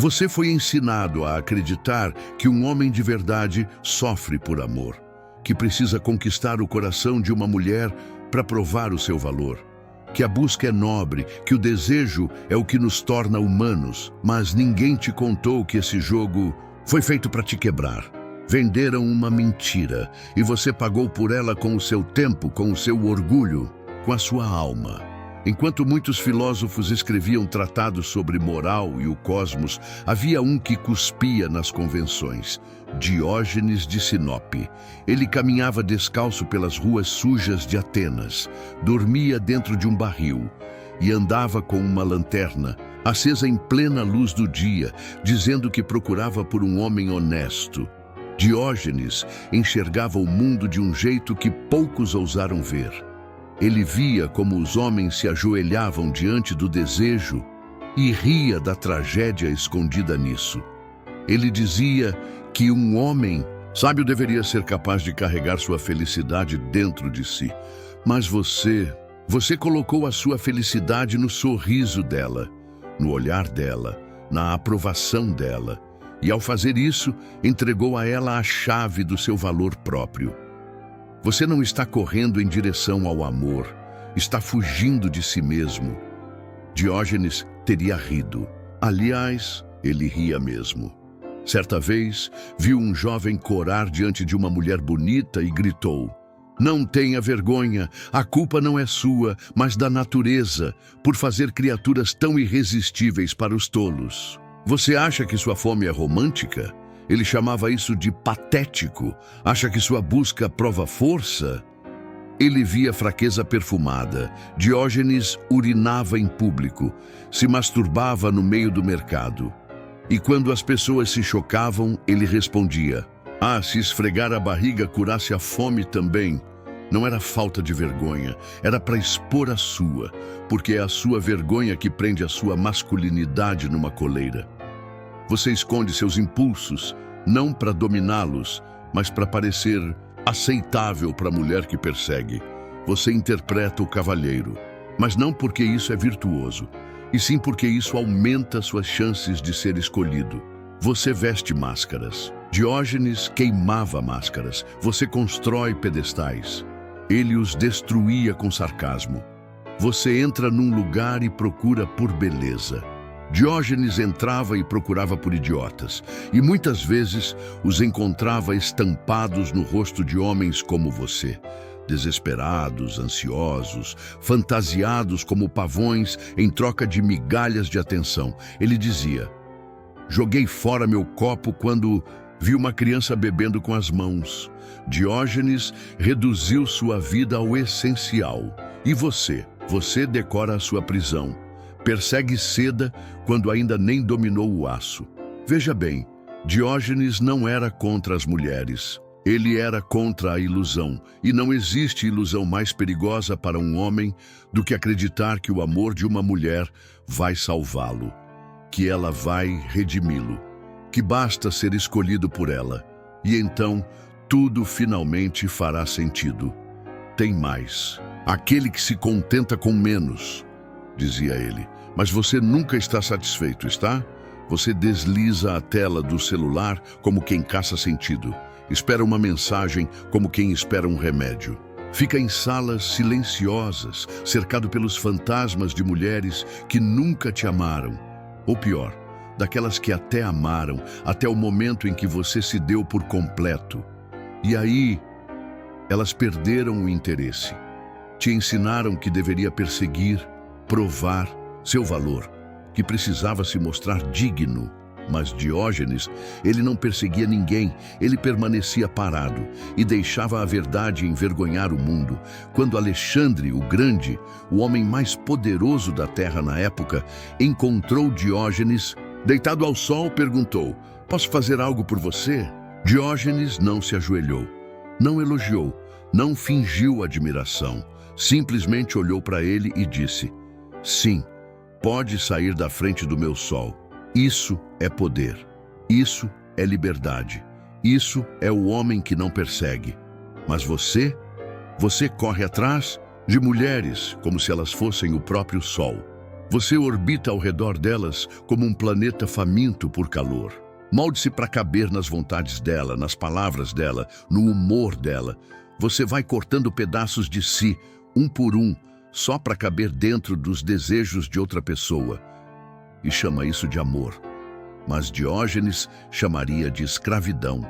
Você foi ensinado a acreditar que um homem de verdade sofre por amor, que precisa conquistar o coração de uma mulher para provar o seu valor, que a busca é nobre, que o desejo é o que nos torna humanos, mas ninguém te contou que esse jogo foi feito para te quebrar. Venderam uma mentira e você pagou por ela com o seu tempo, com o seu orgulho, com a sua alma. Enquanto muitos filósofos escreviam tratados sobre moral e o cosmos, havia um que cuspia nas convenções: Diógenes de Sinope. Ele caminhava descalço pelas ruas sujas de Atenas, dormia dentro de um barril e andava com uma lanterna, acesa em plena luz do dia, dizendo que procurava por um homem honesto. Diógenes enxergava o mundo de um jeito que poucos ousaram ver. Ele via como os homens se ajoelhavam diante do desejo e ria da tragédia escondida nisso. Ele dizia que um homem sábio deveria ser capaz de carregar sua felicidade dentro de si. Mas você colocou a sua felicidade no sorriso dela, no olhar dela, na aprovação dela. E ao fazer isso, entregou a ela a chave do seu valor próprio. Você não está correndo em direção ao amor, está fugindo de si mesmo. Diógenes teria rido. Aliás, ele ria mesmo. Certa vez, viu um jovem corar diante de uma mulher bonita e gritou: "Não tenha vergonha, a culpa não é sua, mas da natureza, por fazer criaturas tão irresistíveis para os tolos. Você acha que sua fome é romântica? Ele chamava isso de patético. Acha que sua busca prova força?" Ele via fraqueza perfumada. Diógenes urinava em público, se masturbava no meio do mercado. E quando as pessoas se chocavam, ele respondia: "Ah, se esfregar a barriga curasse a fome também." Não era falta de vergonha, era para expor a sua, porque é a sua vergonha que prende a sua masculinidade numa coleira. Você esconde seus impulsos, não para dominá-los, mas para parecer aceitável para a mulher que persegue. Você interpreta o cavalheiro, mas não porque isso é virtuoso, e sim porque isso aumenta suas chances de ser escolhido. Você veste máscaras. Diógenes queimava máscaras. Você constrói pedestais. Ele os destruía com sarcasmo. Você entra num lugar e procura por beleza. Diógenes entrava e procurava por idiotas, e muitas vezes os encontrava estampados no rosto de homens como você, desesperados, ansiosos, fantasiados como pavões em troca de migalhas de atenção. Ele dizia: "Joguei fora meu copo quando vi uma criança bebendo com as mãos." Diógenes reduziu sua vida ao essencial. E você decora a sua prisão. Persegue seda quando ainda nem dominou o aço. Veja bem, Diógenes não era contra as mulheres. Ele era contra a ilusão. E não existe ilusão mais perigosa para um homem do que acreditar que o amor de uma mulher vai salvá-lo, que ela vai redimi-lo, que basta ser escolhido por ela. E então, tudo finalmente fará sentido. Tem mais. Aquele que se contenta com menos, dizia ele. Mas você nunca está satisfeito, está? Você desliza a tela do celular como quem caça sentido. Espera uma mensagem como quem espera um remédio. Fica em salas silenciosas, cercado pelos fantasmas de mulheres que nunca te amaram. Ou pior, daquelas que até amaram, até o momento em que você se deu por completo. E aí, elas perderam o interesse. Te ensinaram que deveria perseguir, provar seu valor, que precisava se mostrar digno. Mas Diógenes, ele não perseguia ninguém, ele permanecia parado e deixava a verdade envergonhar o mundo. Quando Alexandre o Grande, o homem mais poderoso da terra na época, encontrou Diógenes, deitado ao sol, perguntou: "Posso fazer algo por você?" Diógenes não se ajoelhou, não elogiou, não fingiu admiração. Simplesmente olhou para ele e disse: "Sim, pode sair da frente do meu sol. Isso é poder. Isso é liberdade. Isso é o homem que não persegue. Mas você corre atrás de mulheres como se elas fossem o próprio sol. Você orbita ao redor delas como um planeta faminto por calor. Molde-se para caber nas vontades dela, nas palavras dela, no humor dela. Você vai cortando pedaços de si, um por um, só para caber dentro dos desejos de outra pessoa. E chama isso de amor. Mas Diógenes chamaria de escravidão.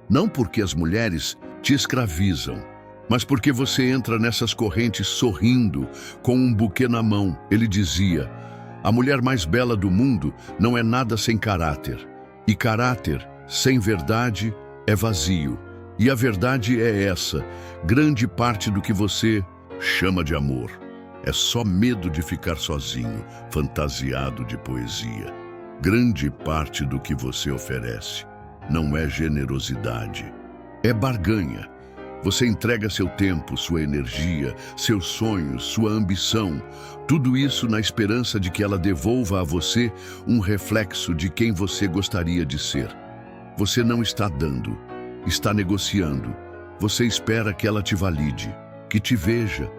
Não porque as mulheres te escravizam, mas porque você entra nessas correntes sorrindo, com um buquê na mão. Ele dizia: a mulher mais bela do mundo não é nada sem caráter. E caráter, sem verdade, é vazio. E a verdade é essa: grande parte do que você chama de amor é só medo de ficar sozinho, fantasiado de poesia. Grande parte do que você oferece não é generosidade, é barganha. Você entrega seu tempo, sua energia, seus sonhos, sua ambição, tudo isso na esperança de que ela devolva a você um reflexo de quem você gostaria de ser. Você não está dando, está negociando. Você espera que ela te valide, que te veja,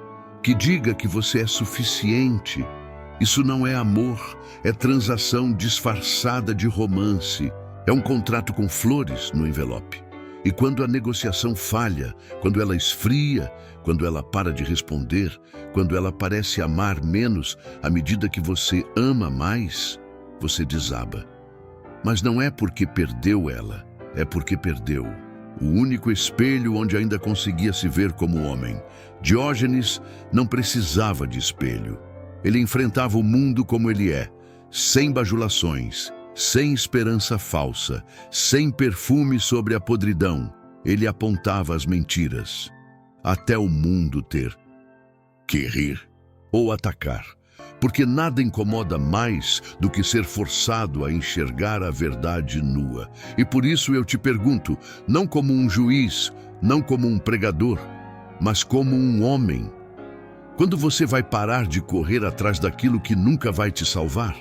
que diga que você é suficiente. Isso não é amor, é transação disfarçada de romance. É um contrato com flores no envelope. E quando a negociação falha, quando ela esfria, quando ela para de responder, quando ela parece amar menos à medida que você ama mais, você desaba. Mas não é porque perdeu ela, é porque perdeu o único espelho onde ainda conseguia se ver como homem. Diógenes não precisava de espelho. Ele enfrentava o mundo como ele é, sem bajulações, sem esperança falsa, sem perfume sobre a podridão. Ele apontava as mentiras, até o mundo ter que rir ou atacar, porque nada incomoda mais do que ser forçado a enxergar a verdade nua. E por isso eu te pergunto, não como um juiz, não como um pregador, mas como um homem: quando você vai parar de correr atrás daquilo que nunca vai te salvar?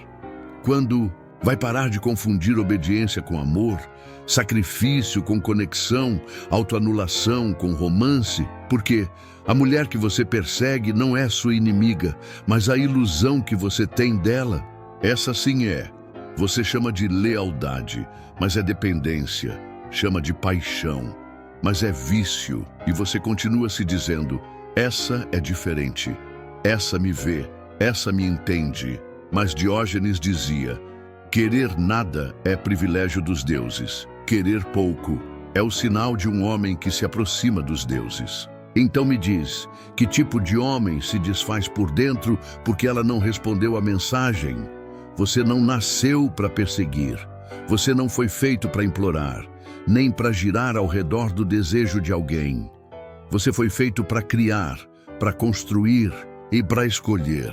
Quando vai parar de confundir obediência com amor, sacrifício com conexão, autoanulação com romance? Porque a mulher que você persegue não é sua inimiga, mas a ilusão que você tem dela. Essa sim é. Você chama de lealdade, mas é dependência. Chama de paixão, mas é vício. E você continua se dizendo: essa é diferente, essa me vê, essa me entende. Mas Diógenes dizia: querer nada é privilégio dos deuses. Querer pouco é o sinal de um homem que se aproxima dos deuses. Então me diz, que tipo de homem se desfaz por dentro porque ela não respondeu à mensagem? Você não nasceu para perseguir. Você não foi feito para implorar, nem para girar ao redor do desejo de alguém. Você foi feito para criar, para construir e para escolher.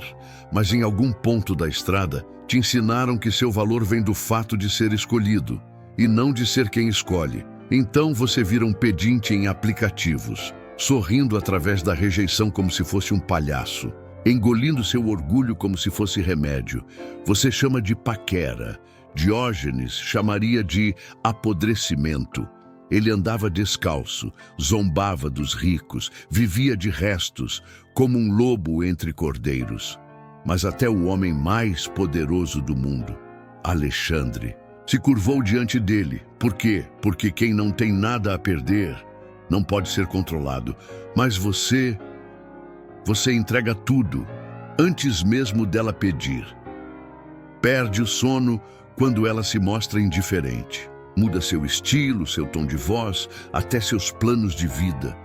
Mas em algum ponto da estrada, te ensinaram que seu valor vem do fato de ser escolhido, e não de ser quem escolhe. Então você vira um pedinte em aplicativos, sorrindo através da rejeição como se fosse um palhaço, engolindo seu orgulho como se fosse remédio. Você chama de paquera. Diógenes chamaria de apodrecimento. Ele andava descalço, zombava dos ricos, vivia de restos, como um lobo entre cordeiros. Mas até o homem mais poderoso do mundo, Alexandre, se curvou diante dele. Por quê? Porque quem não tem nada a perder não pode ser controlado. Mas você entrega tudo, antes mesmo dela pedir. Perde o sono quando ela se mostra indiferente. Muda seu estilo, seu tom de voz, até seus planos de vida.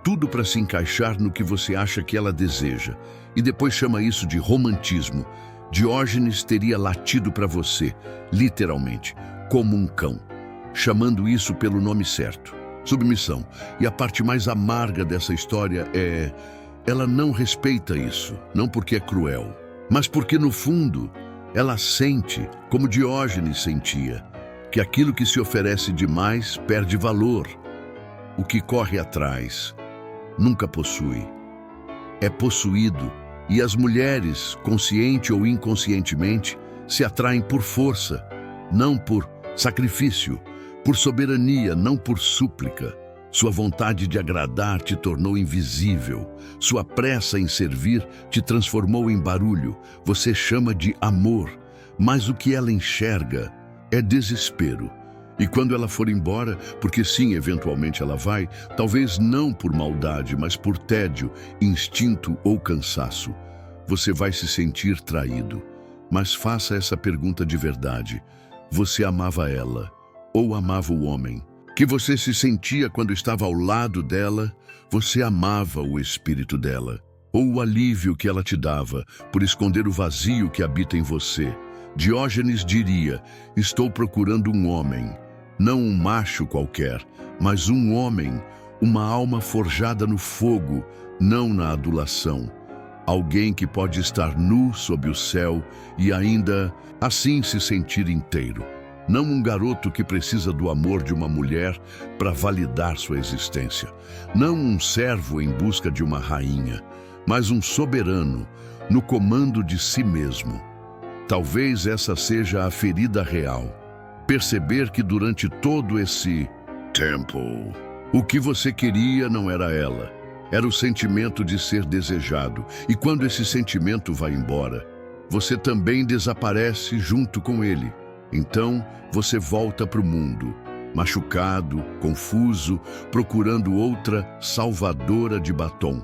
Tudo para se encaixar no que você acha que ela deseja. E depois chama isso de romantismo. Diógenes teria latido para você, literalmente, como um cão, chamando isso pelo nome certo: submissão. E a parte mais amarga dessa história é: ela não respeita isso, não porque é cruel, mas porque no fundo ela sente, como Diógenes sentia, que aquilo que se oferece demais perde valor. O que corre atrás nunca possui, é possuído. E as mulheres, consciente ou inconscientemente, se atraem por força, não por sacrifício, por soberania, não por súplica. Sua vontade de agradar te tornou invisível. Sua pressa em servir te transformou em barulho. Você chama de amor, mas o que ela enxerga é desespero. E quando ela for embora, porque sim, eventualmente ela vai, talvez não por maldade, mas por tédio, instinto ou cansaço, você vai se sentir traído. Mas faça essa pergunta de verdade. Você amava ela ou amava o homem? Que você se sentia quando estava ao lado dela? Você amava o espírito dela? Ou o alívio que ela te dava por esconder o vazio que habita em você? Diógenes diria: estou procurando um homem, não um macho qualquer, mas um homem, uma alma forjada no fogo, não na adulação. Alguém que pode estar nu sob o céu e ainda assim se sentir inteiro. Não um garoto que precisa do amor de uma mulher para validar sua existência. Não um servo em busca de uma rainha, mas um soberano no comando de si mesmo. Talvez essa seja a ferida real. Perceber que durante todo esse tempo, o que você queria não era ela. Era o sentimento de ser desejado. E quando esse sentimento vai embora, você também desaparece junto com ele. Então, você volta para o mundo, machucado, confuso, procurando outra salvadora de batom.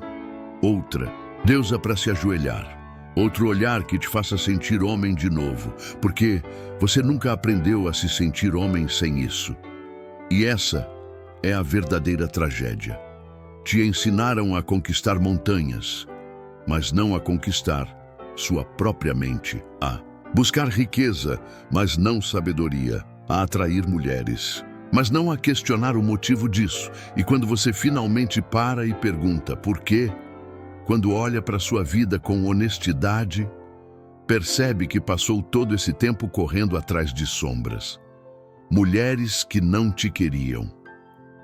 Outra deusa para se ajoelhar. Outro olhar que te faça sentir homem de novo, porque você nunca aprendeu a se sentir homem sem isso. E essa é a verdadeira tragédia. Te ensinaram a conquistar montanhas, mas não a conquistar sua própria mente. A buscar riqueza, mas não sabedoria. A atrair mulheres, mas não a questionar o motivo disso. E quando você finalmente para e pergunta por quê, quando olha para sua vida com honestidade, percebe que passou todo esse tempo correndo atrás de sombras. Mulheres que não te queriam.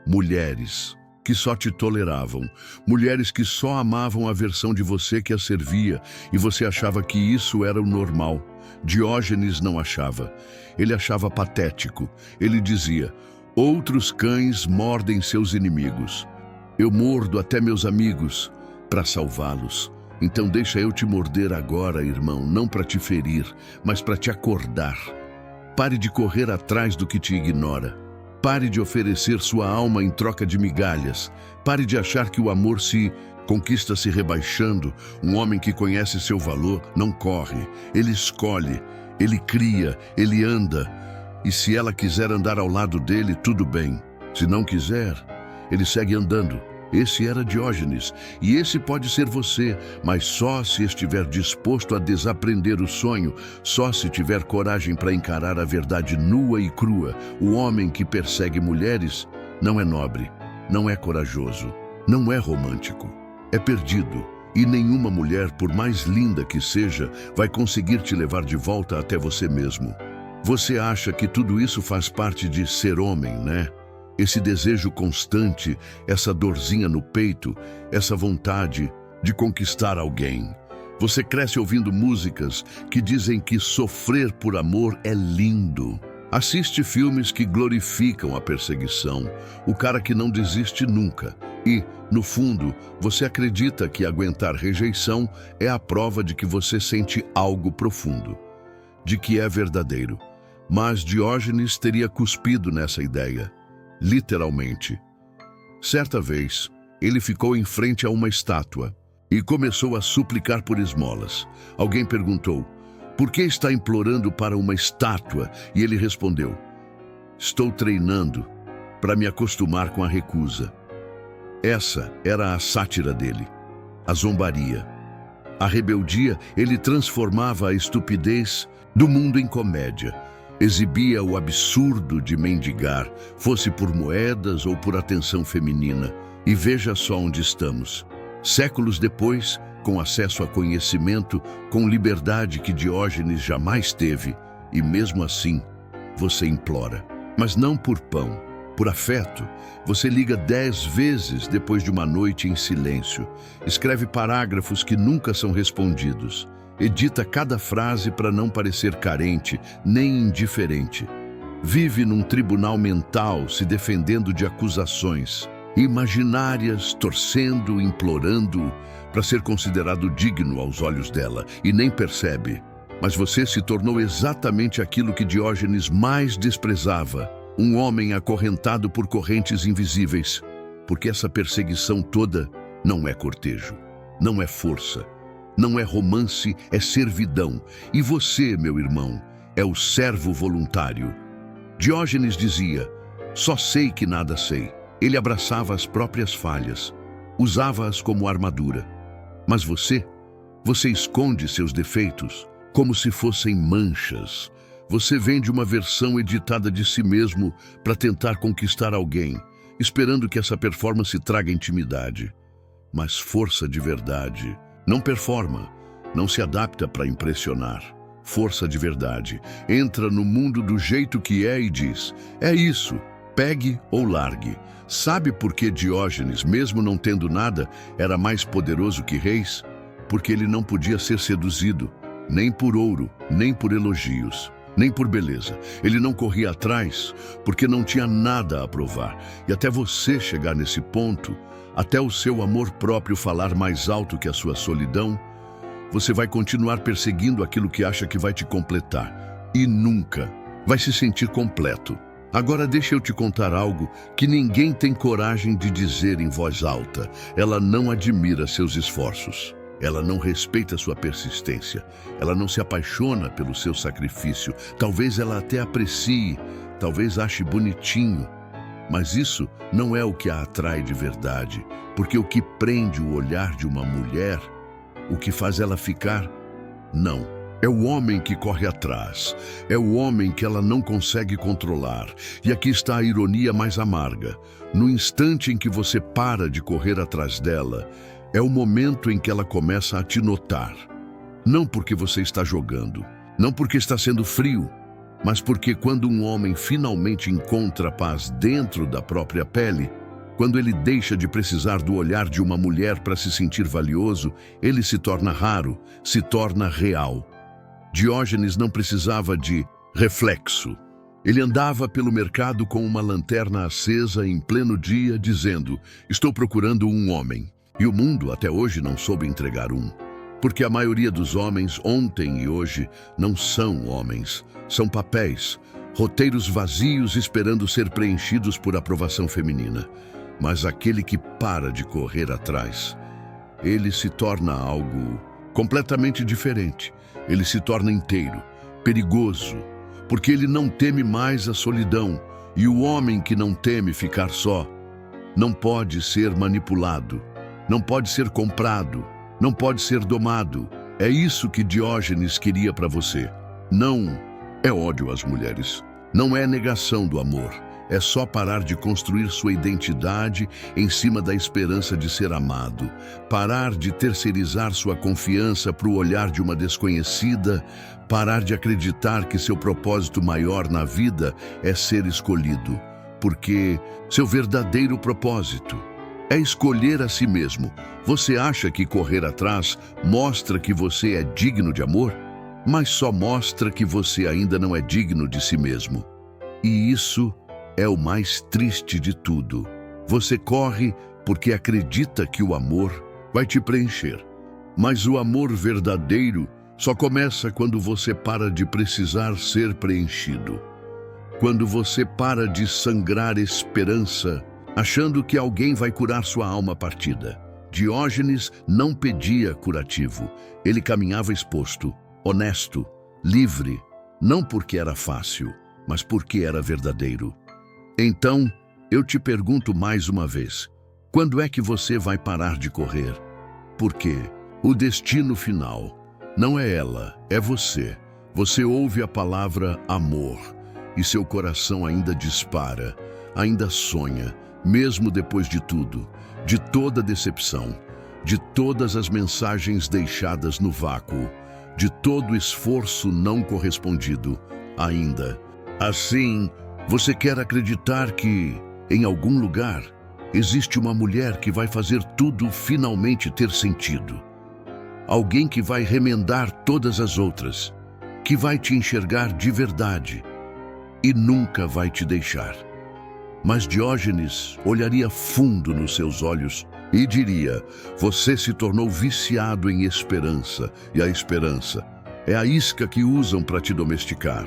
Mulheres que só te toleravam. Mulheres que só amavam a versão de você que a servia e você achava que isso era o normal. Diógenes não achava. Ele achava patético. Ele dizia: outros cães mordem seus inimigos. Eu mordo até meus amigos para salvá-los. Então deixa eu te morder agora, irmão, não para te ferir, mas para te acordar. Pare de correr atrás do que te ignora. Pare de oferecer sua alma em troca de migalhas. Pare de achar que o amor se conquista se rebaixando. Um homem que conhece seu valor não corre. Ele escolhe, ele cria, ele anda. E se ela quiser andar ao lado dele, tudo bem. Se não quiser, ele segue andando. Esse era Diógenes, e esse pode ser você, mas só se estiver disposto a desaprender o sonho, só se tiver coragem para encarar a verdade nua e crua. O homem que persegue mulheres não é nobre, não é corajoso, não é romântico, é perdido. E nenhuma mulher, por mais linda que seja, vai conseguir te levar de volta até você mesmo. Você acha que tudo isso faz parte de ser homem, né? Esse desejo constante, essa dorzinha no peito, essa vontade de conquistar alguém. Você cresce ouvindo músicas que dizem que sofrer por amor é lindo. Assiste filmes que glorificam a perseguição, o cara que não desiste nunca. E, no fundo, você acredita que aguentar rejeição é a prova de que você sente algo profundo, de que é verdadeiro. Mas Diógenes teria cuspido nessa ideia. Literalmente. Certa vez, ele ficou em frente a uma estátua e começou a suplicar por esmolas. Alguém perguntou: por que está implorando para uma estátua? E ele respondeu: estou treinando para me acostumar com a recusa. Essa era a sátira dele, a zombaria. A rebeldia, ele transformava a estupidez do mundo em comédia. Exibia o absurdo de mendigar, fosse por moedas ou por atenção feminina. E veja só onde estamos. Séculos depois, com acesso a conhecimento, com liberdade que Diógenes jamais teve, e mesmo assim, você implora. Mas não por pão, por afeto. Você liga 10 vezes depois de uma noite em silêncio. Escreve parágrafos que nunca são respondidos. Edita cada frase para não parecer carente, nem indiferente. Vive num tribunal mental se defendendo de acusações. imaginárias, torcendo, implorando para ser considerado digno aos olhos dela, e nem percebe. Mas você se tornou exatamente aquilo que Diógenes mais desprezava, um homem acorrentado por correntes invisíveis, porque essa perseguição toda não é cortejo, não é força, não é romance, é servidão. E você, meu irmão, é o servo voluntário. Diógenes dizia: só sei que nada sei. Ele abraçava as próprias falhas, usava-as como armadura. Mas você esconde seus defeitos como se fossem manchas. Você vende uma versão editada de si mesmo para tentar conquistar alguém, esperando que essa performance traga intimidade. Mas força de verdade não performa, não se adapta para impressionar. Força de verdade entra no mundo do jeito que é e diz: é isso, pegue ou largue. Sabe por que Diógenes, mesmo não tendo nada, era mais poderoso que reis? Porque ele não podia ser seduzido, nem por ouro, nem por elogios, nem por beleza. Ele não corria atrás, porque não tinha nada a provar. E até você chegar nesse ponto, até o seu amor próprio falar mais alto que a sua solidão, você vai continuar perseguindo aquilo que acha que vai te completar. E nunca vai se sentir completo. Agora deixa eu te contar algo que ninguém tem coragem de dizer em voz alta. Ela não admira seus esforços. Ela não respeita sua persistência. Ela não se apaixona pelo seu sacrifício. Talvez ela até aprecie, talvez ache bonitinho. Mas isso não é o que a atrai de verdade, porque o que prende o olhar de uma mulher, o que faz ela ficar, não. É o homem que corre atrás, é o homem que ela não consegue controlar. E aqui está a ironia mais amarga. No instante em que você para de correr atrás dela, é o momento em que ela começa a te notar. Não porque você está jogando, não porque está sendo frio, mas porque quando um homem finalmente encontra paz dentro da própria pele, quando ele deixa de precisar do olhar de uma mulher para se sentir valioso, ele se torna raro, se torna real. Diógenes não precisava de reflexo. Ele andava pelo mercado com uma lanterna acesa em pleno dia, dizendo: estou procurando um homem. E o mundo até hoje não soube entregar um. Porque a maioria dos homens, ontem e hoje, não são homens. São papéis, roteiros vazios esperando ser preenchidos por aprovação feminina. Mas aquele que para de correr atrás, ele se torna algo completamente diferente. Ele se torna inteiro, perigoso, porque ele não teme mais a solidão. E o homem que não teme ficar só não pode ser manipulado, não pode ser comprado, não pode ser domado. É isso que Diógenes queria para você. Não é ódio às mulheres, não é negação do amor. É só parar de construir sua identidade em cima da esperança de ser amado. Parar de terceirizar sua confiança para o olhar de uma desconhecida. Parar de acreditar que seu propósito maior na vida é ser escolhido. Porque seu verdadeiro propósito é escolher a si mesmo. Você acha que correr atrás mostra que você é digno de amor? Mas só mostra que você ainda não é digno de si mesmo. E isso é o mais triste de tudo. Você corre porque acredita que o amor vai te preencher. Mas o amor verdadeiro só começa quando você para de precisar ser preenchido. Quando você para de sangrar esperança, achando que alguém vai curar sua alma partida. Diógenes não pedia curativo. Ele caminhava exposto, honesto, livre, não porque era fácil, mas porque era verdadeiro. Então, eu te pergunto mais uma vez, quando é que você vai parar de correr? Porque o destino final não é ela, é você. Você ouve a palavra amor e seu coração ainda dispara, ainda sonha, mesmo depois de tudo, de toda decepção, de todas as mensagens deixadas no vácuo, de todo o esforço não correspondido, ainda. Assim, você quer acreditar que, em algum lugar, existe uma mulher que vai fazer tudo finalmente ter sentido. Alguém que vai remendar todas as outras, que vai te enxergar de verdade e nunca vai te deixar. Mas Diógenes olharia fundo nos seus olhos e diria: você se tornou viciado em esperança, e a esperança é a isca que usam para te domesticar.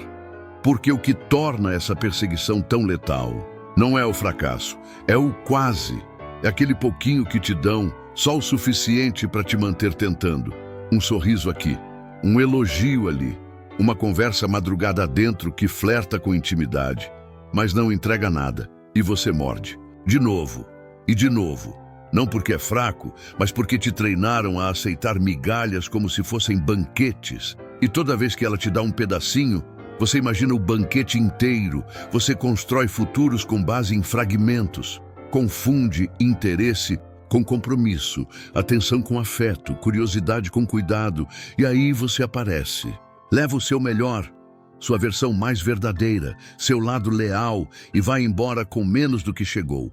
Porque o que torna essa perseguição tão letal não é o fracasso, é o quase, é aquele pouquinho que te dão, só o suficiente para te manter tentando. Um sorriso aqui, um elogio ali, uma conversa madrugada adentro que flerta com intimidade, mas não entrega nada, e você morde. De novo, e de novo. Não porque é fraco, mas porque te treinaram a aceitar migalhas como se fossem banquetes. E toda vez que ela te dá um pedacinho, você imagina o banquete inteiro, você constrói futuros com base em fragmentos, confunde interesse com compromisso, atenção com afeto, curiosidade com cuidado, e aí você aparece. Leva o seu melhor, sua versão mais verdadeira, seu lado leal, e vai embora com menos do que chegou.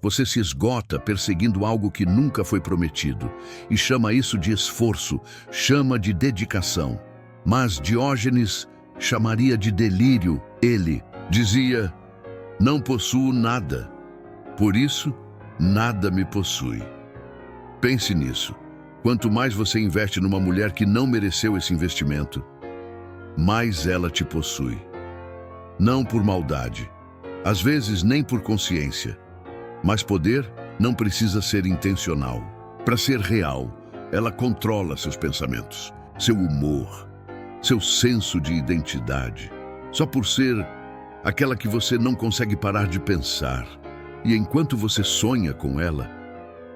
Você se esgota perseguindo algo que nunca foi prometido, e chama isso de esforço, chama de dedicação. Mas Diógenes chamaria de delírio. Ele dizia: não possuo nada, por isso nada me possui. Pense nisso. Quanto mais você investe numa mulher que não mereceu esse investimento, mais ela te possui. Não por maldade, às vezes nem por consciência. Mas poder não precisa ser intencional. Para ser real, ela controla seus pensamentos, seu humor, seu senso de identidade. Só por ser aquela que você não consegue parar de pensar. E enquanto você sonha com ela,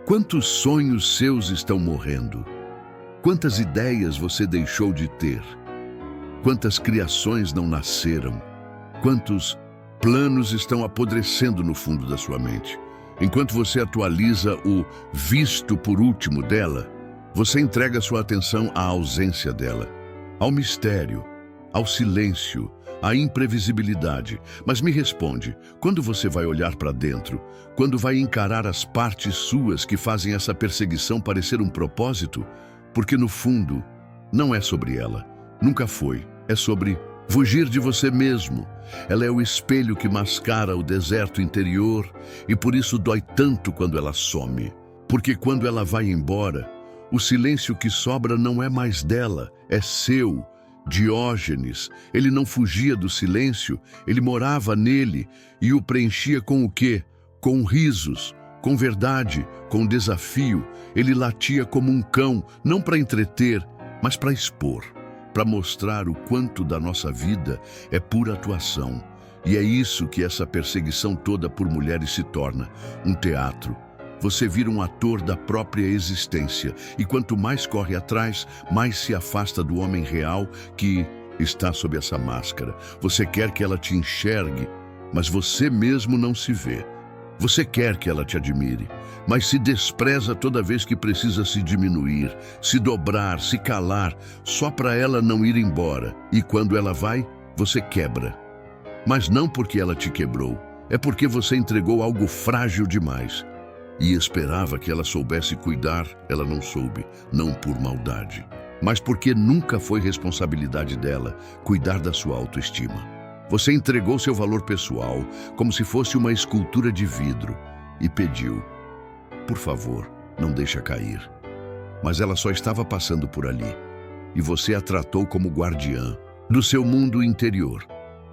quantos sonhos seus estão morrendo? Quantas ideias você deixou de ter? Quantas criações não nasceram? Quantos planos estão apodrecendo no fundo da sua mente? Enquanto você atualiza o visto por último dela, você entrega sua atenção à ausência dela, ao mistério, ao silêncio, à imprevisibilidade. Mas me responde, quando você vai olhar para dentro, quando vai encarar as partes suas que fazem essa perseguição parecer um propósito? Porque no fundo, não é sobre ela, nunca foi, é sobre fugir de você mesmo. Ela é o espelho que mascara o deserto interior e por isso dói tanto quando ela some. Porque quando ela vai embora, o silêncio que sobra não é mais dela, é seu. Diógenes, ele não fugia do silêncio, ele morava nele e o preenchia com o quê? Com risos, com verdade, com desafio. Ele latia como um cão, não para entreter, mas para expor. Para mostrar o quanto da nossa vida é pura atuação. E é isso que essa perseguição toda por mulheres se torna, um teatro. Você vira um ator da própria existência, e quanto mais corre atrás, mais se afasta do homem real que está sob essa máscara. Você quer que ela te enxergue, mas você mesmo não se vê. Você quer que ela te admire, mas se despreza toda vez que precisa se diminuir, se dobrar, se calar, só para ela não ir embora. E quando ela vai, você quebra. Mas não porque ela te quebrou, é porque você entregou algo frágil demais. E esperava que ela soubesse cuidar, ela não soube, não por maldade, mas porque nunca foi responsabilidade dela cuidar da sua autoestima. Você entregou seu valor pessoal como se fosse uma escultura de vidro e pediu: por favor, não deixa cair. Mas ela só estava passando por ali e você a tratou como guardiã do seu mundo interior.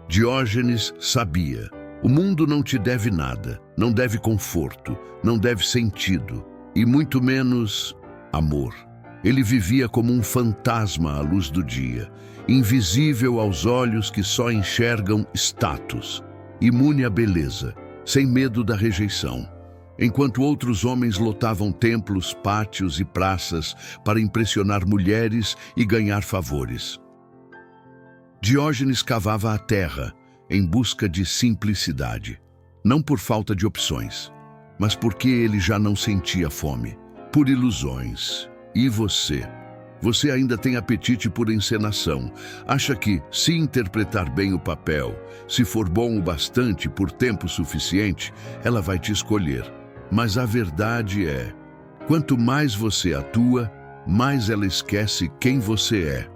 Diógenes sabia: o mundo não te deve nada, não deve conforto, não deve sentido e muito menos amor. Ele vivia como um fantasma à luz do dia, invisível aos olhos que só enxergam status, imune à beleza, sem medo da rejeição. Enquanto outros homens lotavam templos, pátios e praças para impressionar mulheres e ganhar favores, Diógenes cavava a terra em busca de simplicidade, não por falta de opções, mas porque ele já não sentia fome, por ilusões. E você? Você ainda tem apetite por encenação. Acha que, se interpretar bem o papel, se for bom o bastante por tempo suficiente, ela vai te escolher. Mas a verdade é, quanto mais você atua, mais ela esquece quem você é.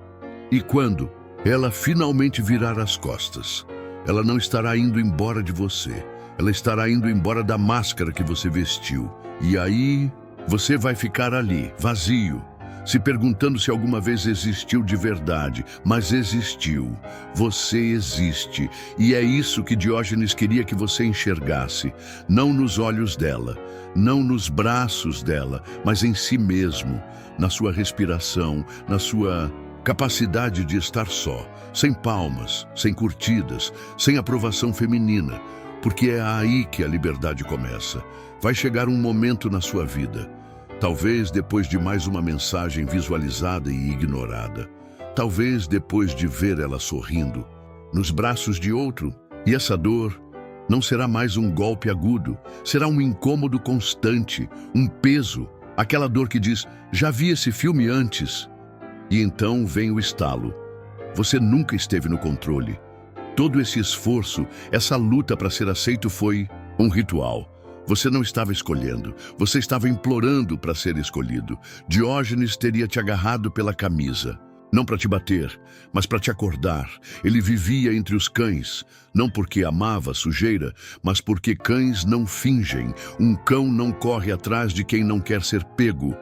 E quando ela finalmente virar as costas, ela não estará indo embora de você. Ela estará indo embora da máscara que você vestiu. E aí, você vai ficar ali, vazio, se perguntando se alguma vez existiu de verdade. Mas existiu. Você existe. E é isso que Diógenes queria que você enxergasse. Não nos olhos dela, não nos braços dela, mas em si mesmo, na sua respiração, na sua capacidade de estar só, sem palmas, sem curtidas, sem aprovação feminina, porque é aí que a liberdade começa. Vai chegar um momento na sua vida, talvez depois de mais uma mensagem visualizada e ignorada, talvez depois de ver ela sorrindo, nos braços de outro, e essa dor não será mais um golpe agudo, será um incômodo constante, um peso, aquela dor que diz, já vi esse filme antes. E então vem o estalo. Você nunca esteve no controle. Todo esse esforço, essa luta para ser aceito foi um ritual. Você não estava escolhendo, você estava implorando para ser escolhido. Diógenes teria te agarrado pela camisa, não para te bater, mas para te acordar. Ele vivia entre os cães, não porque amava a sujeira, mas porque cães não fingem. Um cão não corre atrás de quem não quer ser pego.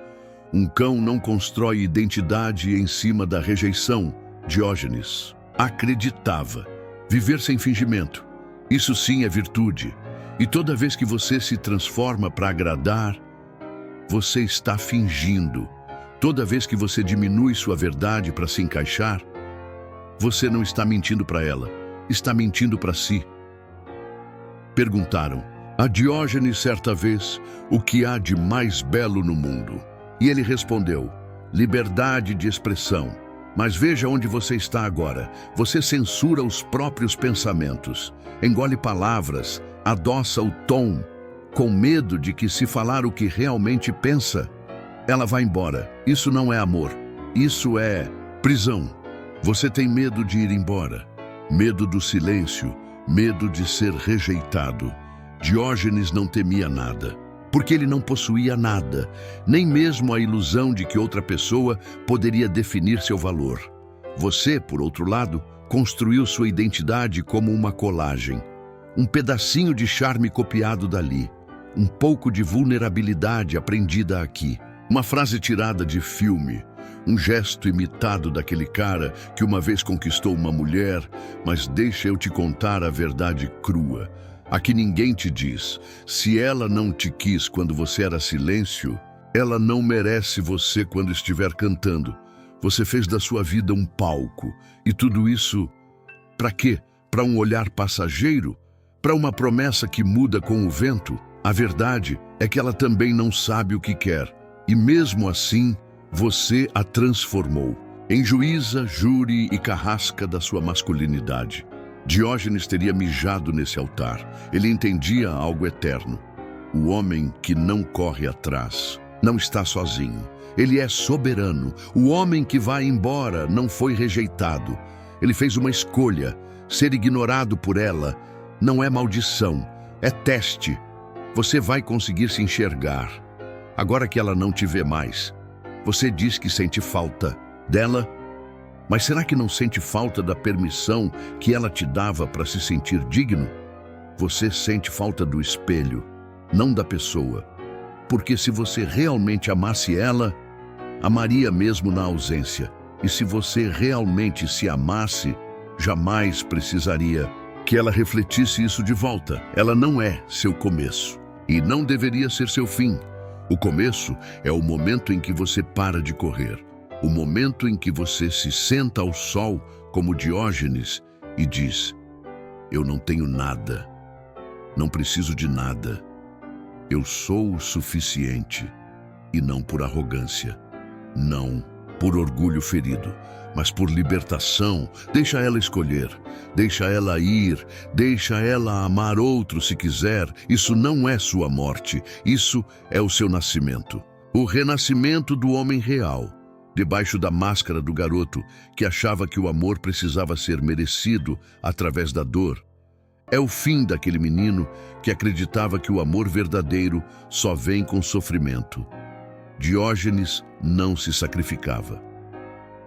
Um cão não constrói identidade em cima da rejeição. Diógenes acreditava. Viver sem fingimento, isso sim é virtude. E toda vez que você se transforma para agradar, você está fingindo. Toda vez que você diminui sua verdade para se encaixar, você não está mentindo para ela, está mentindo para si. Perguntaram a Diógenes certa vez o que há de mais belo no mundo. E ele respondeu, liberdade de expressão. Mas veja onde você está agora. Você censura os próprios pensamentos, engole palavras, adoça o tom, com medo de que se falar o que realmente pensa, ela vai embora. Isso não é amor, isso é prisão. Você tem medo de ir embora, medo do silêncio, medo de ser rejeitado. Diógenes não temia nada, porque ele não possuía nada, nem mesmo a ilusão de que outra pessoa poderia definir seu valor. Você, por outro lado, construiu sua identidade como uma colagem, um pedacinho de charme copiado dali, um pouco de vulnerabilidade aprendida aqui, uma frase tirada de filme, um gesto imitado daquele cara que uma vez conquistou uma mulher, mas deixa eu te contar a verdade crua. A que ninguém te diz. Se ela não te quis quando você era silêncio, ela não merece você quando estiver cantando. Você fez da sua vida um palco. E tudo isso, para quê? Para um olhar passageiro? Para uma promessa que muda com o vento? A verdade é que ela também não sabe o que quer. E mesmo assim, você a transformou em juíza, júri e carrasca da sua masculinidade. Diógenes teria mijado nesse altar. Ele entendia algo eterno. O homem que não corre atrás não está sozinho. Ele é soberano. O homem que vai embora não foi rejeitado. Ele fez uma escolha. Ser ignorado por ela não é maldição, é teste. Você vai conseguir se enxergar. Agora que ela não te vê mais, você diz que sente falta dela. Mas será que não sente falta da permissão que ela te dava para se sentir digno? Você sente falta do espelho, não da pessoa. Porque se você realmente amasse ela, amaria mesmo na ausência. E se você realmente se amasse, jamais precisaria que ela refletisse isso de volta. Ela não é seu começo e não deveria ser seu fim. O começo é o momento em que você para de correr. O momento em que você se senta ao sol, como Diógenes, e diz, eu não tenho nada, não preciso de nada, eu sou o suficiente, e não por arrogância, não por orgulho ferido, mas por libertação. Deixa ela escolher, deixa ela ir, deixa ela amar outro se quiser. Isso não é sua morte, isso é o seu nascimento, o renascimento do homem real. Debaixo da máscara do garoto que achava que o amor precisava ser merecido através da dor. É o fim daquele menino que acreditava que o amor verdadeiro só vem com sofrimento. Diógenes não se sacrificava.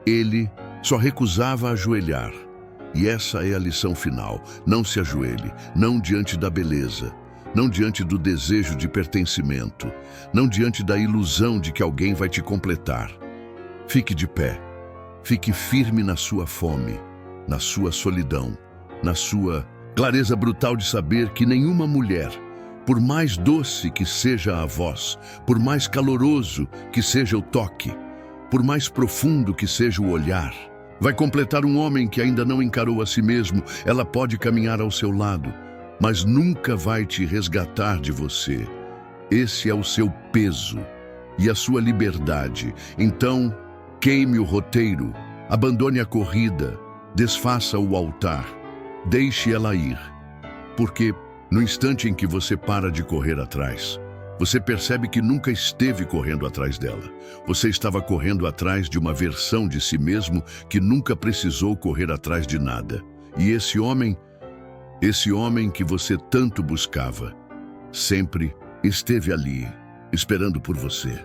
Ele só recusava ajoelhar. E essa é a lição final. Não se ajoelhe, não diante da beleza, não diante do desejo de pertencimento, não diante da ilusão de que alguém vai te completar. Fique de pé, fique firme na sua fome, na sua solidão, na sua clareza brutal de saber que nenhuma mulher, por mais doce que seja a voz, por mais caloroso que seja o toque, por mais profundo que seja o olhar, vai completar um homem que ainda não encarou a si mesmo. Ela pode caminhar ao seu lado, mas nunca vai te resgatar de você. Esse é o seu peso e a sua liberdade. Então, queime o roteiro, abandone a corrida, desfaça o altar, deixe ela ir. Porque, no instante em que você para de correr atrás, você percebe que nunca esteve correndo atrás dela. Você estava correndo atrás de uma versão de si mesmo que nunca precisou correr atrás de nada. E esse homem que você tanto buscava, sempre esteve ali, esperando por você.